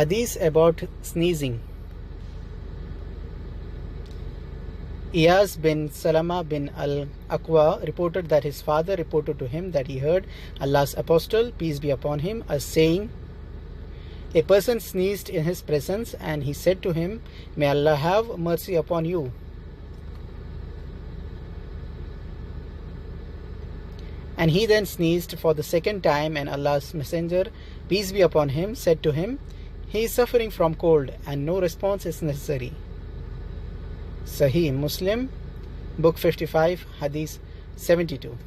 Hadith about sneezing. Iyas bin Salama bin al-Aqwa reported that his father reported to him that he heard Allah's Apostle, peace be upon him, as saying, a person sneezed in his presence, and he said to him, may Allah have mercy upon you. And he then sneezed for the second time, and Allah's Messenger, peace be upon him, said to him, he is suffering from cold, and no response is necessary. Sahih Muslim, Book 55, Hadith 72.